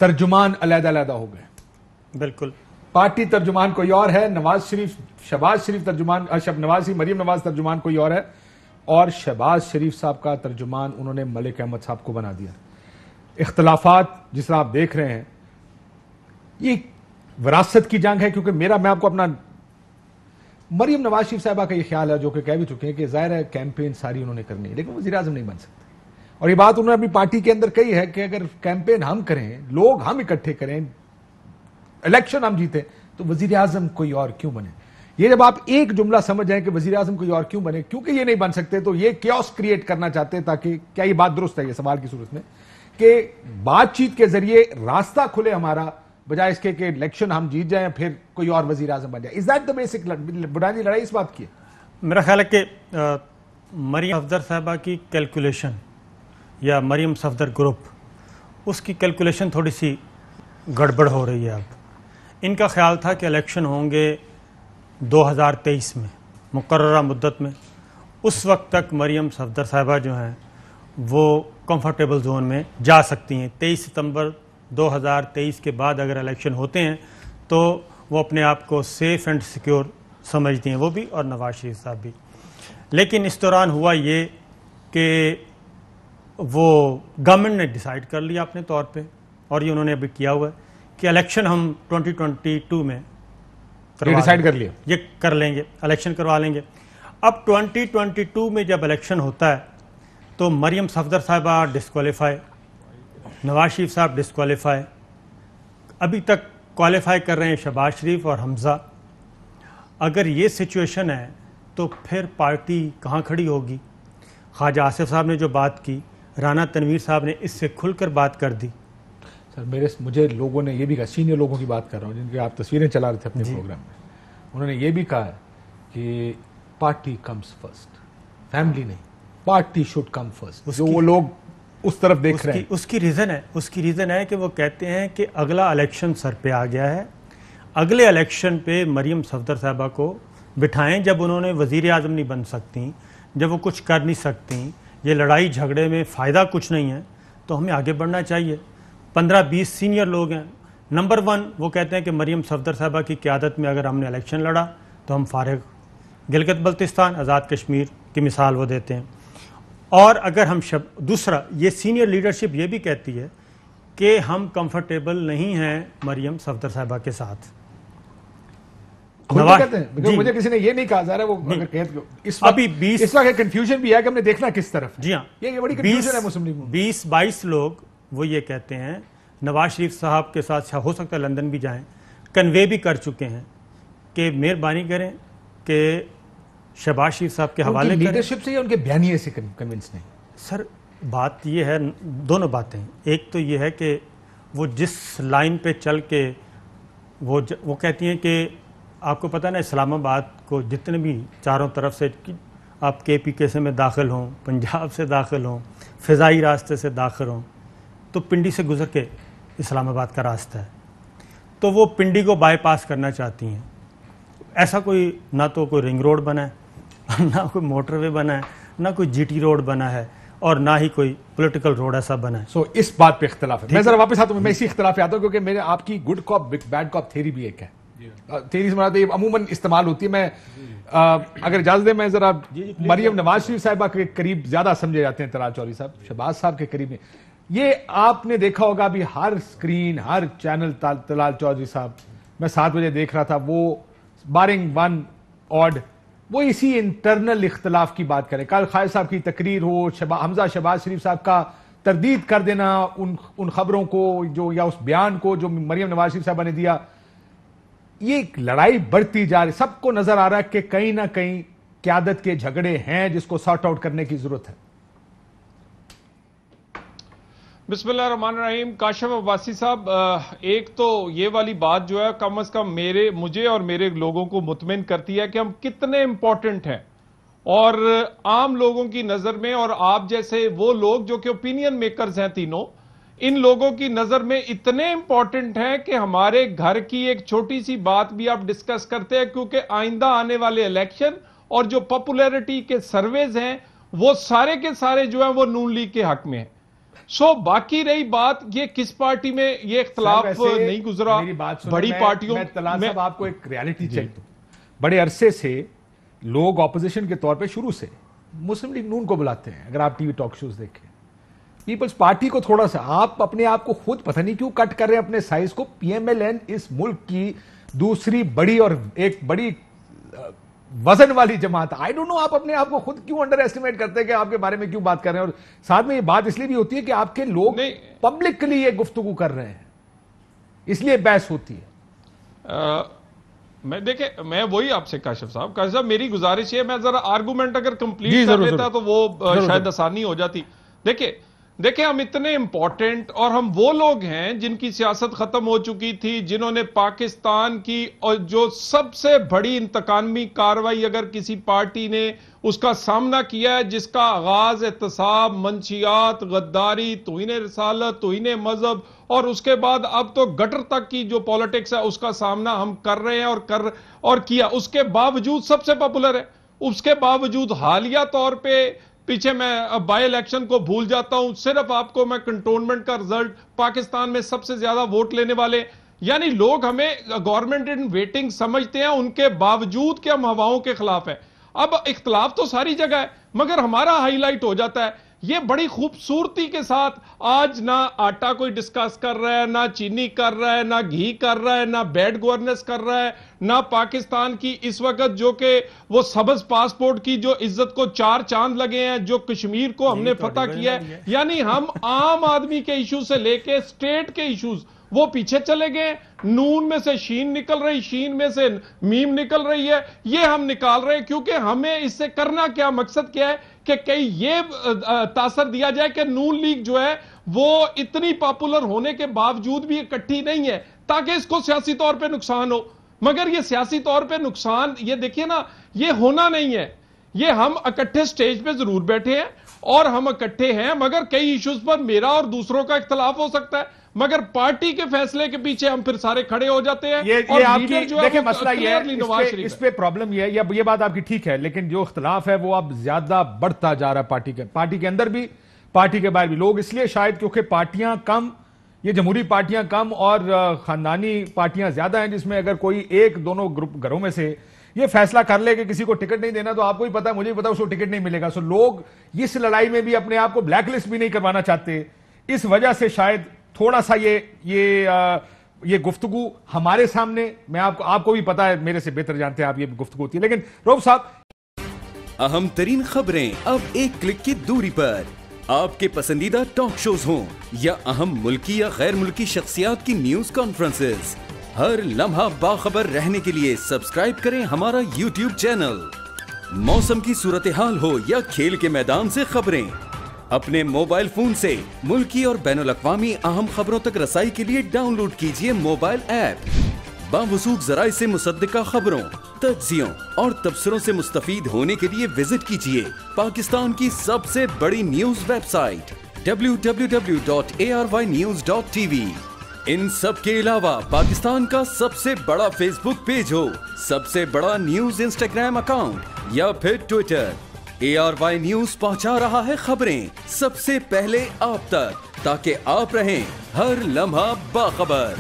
ترجمان علیحدہ علیحدہ ہو گئے. بالکل. پارٹی ترجمان کوئی اور ہے, نواز شریف شہباز شریف ترجمان, مریم نواز ترجمان کوئی اور ہے, اور شہباز شریف صاحب کا ترجمان انہوں نے ملک احمد صاحب کو بنا دیا. اختلافات جس طرح آپ دیکھ رہے ہیں یہ وراثت کی جنگ ہے, کیونکہ میں آپ کو اپنا مریم نواز شریف صاحبہ کا یہ خیال ہے, جو کہ کہہ بھی چکے ہیں کہ ظاہر ہے کیمپین ساری انہوں نے کرنی ہے لیکن وزیر اعظم نہیں بن سکتے. اور یہ بات انہوں نے اپنی پارٹی کے اندر کہی ہے کہ اگر کیمپین ہم کریں, لوگ ہم اکٹھے کریں, الیکشن ہم جیتے, تو وزیر اعظم کوئی اور کیوں بنے. یہ جب آپ ایک جملہ سمجھ جائیں کہ وزیر اعظم کوئی اور کیوں بنے, کیونکہ یہ نہیں بن سکتے, تو یہ کیوس کریٹ کرنا چاہتے ہیں تاکہ, کیا یہ بات درست ہے یہ سوال کی صورت میں, کہ بات چیت کے ذریعے راستہ کھلے ہمارا, بجائے اس کے کہ الیکشن ہم جیت جائیں پھر کوئی اور وزیر اعظم بن جائے. از دیٹ دی بیسک بنیادی لڑائی اس بات کی ہے؟ میرا خیال ہے کہ مریم صفدر صاحبہ کی کیلکولیشن یا مریم صفدر گروپ, اس کی کیلکولیشن تھوڑی سی گڑبڑ ہو رہی ہے. اب ان کا خیال تھا کہ الیکشن ہوں گے 2023 میں, مقررہ مدت میں. اس وقت تک مریم صفدر صاحبہ جو ہیں وہ کمفرٹیبل زون میں جا سکتی ہیں. 23 ستمبر 2023 کے بعد اگر الیکشن ہوتے ہیں تو وہ اپنے آپ کو سیف اینڈ سیکیور سمجھتی ہیں, وہ بھی اور نواز شریف صاحب بھی. لیکن اس دوران ہوا یہ کہ وہ گورنمنٹ نے ڈیسائیڈ کر لیا اپنے طور پہ, اور یہ انہوں نے ابھی کیا ہوا ہے کہ الیکشن ہم 2022 میں ڈیسائیڈ کر لیا, یہ کر لیں گے, الیکشن کروا لیں گے. اب 2022 میں جب الیکشن ہوتا ہے تو مریم صفدر صاحبہ ڈسکوالیفائی, نواز شریف صاحب ڈسکوالیفائی, ابھی تک کوالیفائی کر رہے ہیں شہباز شریف اور حمزہ. اگر یہ سچویشن ہے تو پھر پارٹی کہاں کھڑی ہوگی؟ خواجہ آصف صاحب نے جو بات کی, رانا تنویر صاحب نے اس سے کھل کر بات کر دی. سر مجھے لوگوں نے یہ بھی کہا, سینئر لوگوں کی بات کر رہا ہوں جن کی آپ تصویریں چلا رہے تھے اپنے پروگرام میں, انہوں نے یہ بھی کہا کہ پارٹی کمز فرسٹ, فیملی نہیں, پارٹی شوڈ کم فرسٹ. جو وہ لوگ اس طرف دیکھ رہے ہیں, اس کی ریزن ہے کہ وہ کہتے ہیں کہ اگلا الیکشن سر پہ آ گیا ہے, اگلے الیکشن پہ مریم صفدر صاحبہ کو بٹھائیں. جب انہوں نے وزیر اعظم نہیں بن سکتی, جب وہ کچھ کر نہیں سکتی, یہ لڑائی جھگڑے میں فائدہ کچھ نہیں ہے, تو ہمیں آگے بڑھنا چاہیے. 15-20 سینئر لوگ ہیں. نمبر 1 وہ کہتے ہیں کہ مریم صفدر صاحبہ کی قیادت میں اگر ہم نے الیکشن لڑا تو ہم فارغ. گلگت بلتستان, آزاد کشمیر کی مثال وہ دیتے ہیں. اور اگر ہم دوسرا, یہ سینئر لیڈرشپ یہ بھی کہتی ہے کہ ہم کمفرٹیبل نہیں ہیں مریم صفدر صاحبہ کے ساتھ. مجھے کسی نے یہ نہیں کہا, ظاہر ہے وہ اگر کہتے اس وقت کنفیوژن بھی ہے کہ ہم نے دیکھنا کس طرف. جی ہاں, یہ بڑی کنفیوژن ہے مسلم لیگ میں. 20-22 لوگ وہ یہ کہتے ہیں, نواز شریف صاحب کے ساتھ ہو سکتا ہے لندن بھی جائیں, کنوے بھی کر چکے ہیں کہ مہربانی کریں کہ شہباز شریف صاحب کے حوالے کریں. لیڈرشپ سے یا ان کے بیانیے سے کنونس نہیں؟ سر بات یہ ہے, دونوں باتیں. ایک تو یہ ہے کہ وہ جس لائن پہ چل کے وہ کہتی ہیں کہ آپ کو پتہ نا اسلام آباد کو جتنے بھی چاروں طرف سے آپ کے پی کے سے میں داخل ہوں, پنجاب سے داخل ہوں, فضائی راستے سے داخل ہوں, تو پنڈی سے گزر کے اسلام آباد کا راستہ ہے. تو وہ پنڈی کو بائی پاس کرنا چاہتی ہیں. ایسا کوئی نہ تو کوئی رنگ روڈ بنا ہے, نہ کوئی موٹر وے بنا ہے, نہ کوئی جی ٹی روڈ بنا ہے, اور نہ ہی کوئی پولیٹیکل روڈ ایسا بنا ہے. سو اس بات پہ اختلاف ہے. میں ذرا واپس آتا ہوں, میں اسی اختلاف پہ آتا ہوں کیونکہ میرے آپ کی گڈ کاپ بیڈ کاپ تھیوری بھی ایک ہے. تھیوری سے مراد یہ عموماً استعمال ہوتی ہے. میں اگر اجازت دیں میں ذرا مریم نواز شریف صاحبہ کے قریب زیادہ سمجھے جاتے ہیں طلال چودھری صاحب, شہباز صاحب کے قریب نہیں. یہ آپ نے دیکھا ہوگا ابھی ہر اسکرین, ہر چینل طلال چودھری صاحب میں 7 بجے دیکھ رہا تھا, وہ بارنگ ون آڈ وہ اسی انٹرنل اختلاف کی بات کریں. کل خالد صاحب کی تقریر ہو, حمزہ شہباز شریف صاحب کا تردید کر دینا ان خبروں کو جو یا اس بیان کو جو مریم نواز شریف صاحبہ نے دیا, یہ ایک لڑائی بڑھتی جا رہی. سب کو نظر آ رہا ہے کہ کہیں نہ کہیں قیادت کے جھگڑے ہیں جس کو سارٹ آؤٹ کرنے کی ضرورت ہے. بسم اللہ الرحمن الرحیم. کاشف عباسی صاحب, ایک تو یہ والی بات جو ہے کم از کم مجھے اور میرے لوگوں کو مطمئن کرتی ہے کہ ہم کتنے امپورٹنٹ ہیں, اور عام لوگوں کی نظر میں, اور آپ جیسے وہ لوگ جو کہ اوپینین میکرز ہیں تینوں, ان لوگوں کی نظر میں اتنے امپورٹنٹ ہیں کہ ہمارے گھر کی ایک چھوٹی سی بات بھی آپ ڈسکس کرتے ہیں, کیونکہ آئندہ آنے والے الیکشن اور جو پاپولیرٹی کے سرویز ہیں وہ سارے کے سارے جو ہیں وہ نون لیگ کے حق میں ہیں. سو باقی رہی بات یہ کس پارٹی میں یہ اختلاف نہیں گزرا بڑی پارٹیوں میں طلال صاحب آپ کو ایک ریالٹی چیک دوں. بڑے عرصے سے لوگ اپوزیشن کے طور پہ شروع سے مسلم لیگ نون کو بلاتے ہیں. اگر آپ ٹی وی ٹاک شوز دیکھیں, پیپلز پارٹی کو تھوڑا سا آپ اپنے آپ کو خود پتہ نہیں کیوں کٹ کر رہے ہیں اپنے سائز کو. پی ایم ایل این اس ملک کی دوسری بڑی اور ایک بڑی وزن والی جماعت. آئی ڈونٹ نو آپ اپنے آپ کو خود کیوں انڈر ایسٹیمیٹ کرتے ہیں کہ آپ کے بارے میں کیوں بات کر رہے ہیں. اور ساتھ میں یہ بات اس لیے بھی ہوتی ہے کہ آپ کے لوگ پبلکلی یہ گفتگو کر رہے ہیں, اس لیے بحث ہوتی ہے. میں دیکھیں میں وہی آپ سے کاشف صاحب میری گزارش ہے, میں ذرا آرگومنٹ اگر کمپلیٹ کر لیتا تو وہ شاید آسانی ہو جاتی. دیکھیں ہم اتنے امپورٹنٹ اور ہم وہ لوگ ہیں جن کی سیاست ختم ہو چکی تھی, جنہوں نے پاکستان کی اور جو سب سے بڑی انتقامی کاروائی اگر کسی پارٹی نے اس کا سامنا کیا ہے, جس کا آغاز احتساب, منشیات, غداری, توہین رسالت, توہین مذہب اور اس کے بعد اب تو گٹر تک کی جو پولیٹکس ہے اس کا سامنا ہم کر رہے ہیں اور کیا. اس کے باوجود سب سے پاپولر ہے, اس کے باوجود حالیہ طور پہ پیچھے میں بائی الیکشن کو بھول جاتا ہوں, صرف آپ کو میں کنٹونمنٹ کا رزلٹ پاکستان میں سب سے زیادہ ووٹ لینے والے, یعنی لوگ ہمیں گورنمنٹ ان ویٹنگ سمجھتے ہیں ان کے باوجود کہ ہم ہواؤں کے خلاف ہیں. اب اختلاف تو ساری جگہ ہے مگر ہمارا ہائی لائٹ ہو جاتا ہے. یہ بڑی خوبصورتی کے ساتھ آج نہ آٹا کوئی ڈسکس کر رہا ہے, نہ چینی کر رہا ہے, نہ گھی کر رہا ہے, نہ بیڈ گورننس کر رہا ہے, نہ پاکستان کی اس وقت جو کہ وہ سبز پاسپورٹ کی جو عزت کو 4 چاند لگے ہیں, جو کشمیر کو ہم نے فتح کیا ہے. یعنی ہم عام آدمی کے ایشو سے لے کے اسٹیٹ کے ایشوز وہ پیچھے چلے گئے. نون میں سے شین نکل رہی, شین میں سے میم نکل رہی ہے, یہ ہم نکال رہے ہیں کیونکہ ہمیں اس سے کرنا کیا, مقصد کیا ہے کہ کہیں یہ تاثر دیا جائے کہ نون لیگ جو ہے وہ اتنی پاپولر ہونے کے باوجود بھی اکٹھی نہیں ہے تاکہ اس کو سیاسی طور پہ نقصان ہو. مگر یہ سیاسی طور پہ نقصان یہ دیکھیے نا, یہ ہونا نہیں ہے. یہ ہم اکٹھے سٹیج پہ ضرور بیٹھے ہیں اور ہم اکٹھے ہیں, مگر کئی ایشوز پر میرا اور دوسروں کا اختلاف ہو سکتا ہے, مگر پارٹی کے فیصلے کے پیچھے ہم پھر سارے کھڑے ہو جاتے ہیں. یہ آپ کی دیکھیں مسئلہ یہ ہے, اس پہ پرابلم یہ ہے, یہ بات آپ کی ٹھیک ہے, لیکن جو اختلاف ہے وہ اب زیادہ بڑھتا جا رہا ہے پارٹی کے اندر بھی, پارٹی کے باہر بھی. لوگ اس لیے شاید کیونکہ پارٹیاں کم, یہ جمہوری پارٹیاں کم اور خاندانی پارٹیاں زیادہ ہیں, جس میں اگر کوئی ایک دونوں گروہ میں سے یہ فیصلہ کر لے کہ کسی کو ٹکٹ نہیں دینا تو آپ کو بھی پتا, مجھے بھی پتا اس کو ٹکٹ نہیں ملے گا. سو لوگ اس لڑائی میں بھی اپنے آپ کو بلیک لسٹ بھی نہیں کروانا چاہتے. اس وجہ سے شاید تھوڑا سا یہ گفتگو ہمارے سامنے, میں آپ کو بھی پتا ہے, میرے سے بہتر جانتے ہیں آپ, یہ گفتگو ہوتی ہے. لیکن رؤف صاحب, اہم ترین خبریں اب ایک کلک کی دوری پر, آپ کے پسندیدہ ٹاک شوز ہوں یا اہم ملکی یا غیر ملکی شخصیات کی نیوز کانفرنسز, ہر لمحہ باخبر رہنے کے لیے سبسکرائب کریں ہمارا یوٹیوب چینل. موسم کی صورتحال ہو یا کھیل کے میدان سے خبریں, اپنے موبائل فون سے ملکی اور بین الاقوامی اہم خبروں تک رسائی کے لیے ڈاؤن لوڈ کیجئے موبائل ایپ. باوثوق ذرائع سے مصدقہ خبروں, تجزیوں اور تبصروں سے مستفید ہونے کے لیے وزٹ کیجئے پاکستان کی سب سے بڑی نیوز ویب سائٹ www.arYnews.tv. ان سب کے علاوہ پاکستان کا سب سے بڑا فیس بک پیج ہو, سب سے بڑا نیوز انسٹاگرام اکاؤنٹ یا پھر ٹویٹر, ARY نیوز پہنچا رہا ہے خبریں سب سے پہلے آپ تک, تاکہ آپ رہیں ہر لمحہ باخبر.